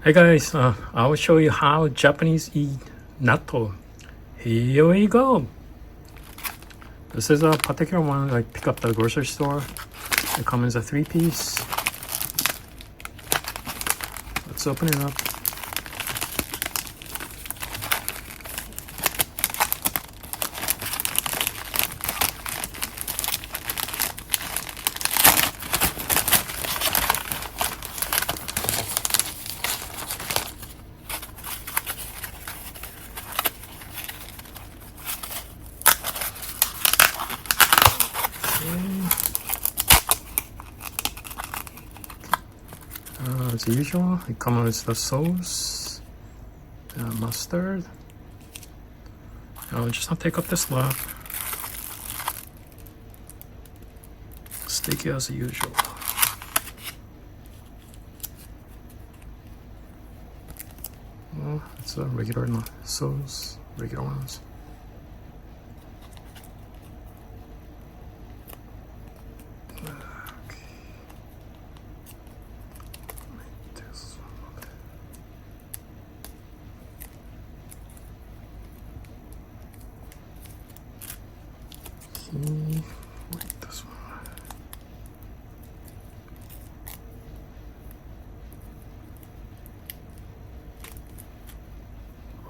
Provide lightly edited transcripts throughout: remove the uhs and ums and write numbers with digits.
Hey guys, I will show you how Japanese eat natto. Here we go. This is a particular one I pick up at the grocery store. It comes in a 3-piece. Let's open it up. As usual, it comes with the sauce, mustard. I'll just take up the slab. Sticky as usual. Well, it's a regular sauce, regular ones. Like this one.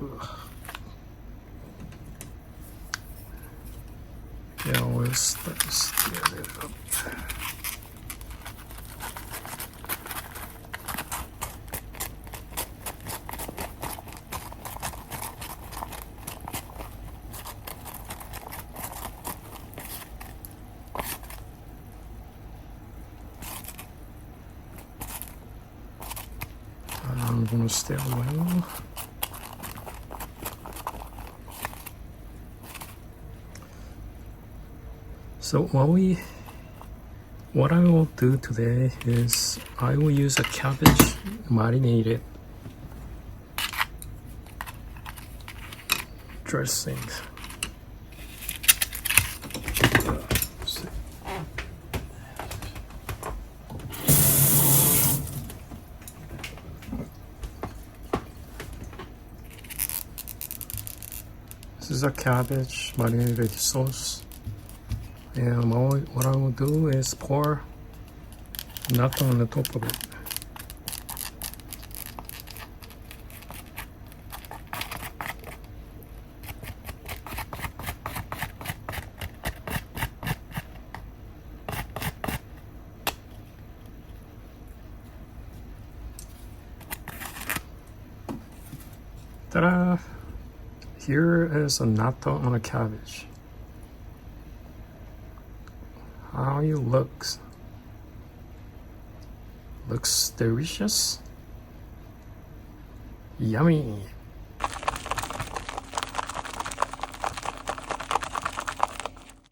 Ugh. Yeah, we'll stir it up. I'm gonna stir well. So what I will do today is I will use a cabbage marinated dressing. This is a cabbage marinated sauce. And what I will do is pour natto on the top of it. Ta-da! Here is a natto on a cabbage. How it looks delicious, yummy.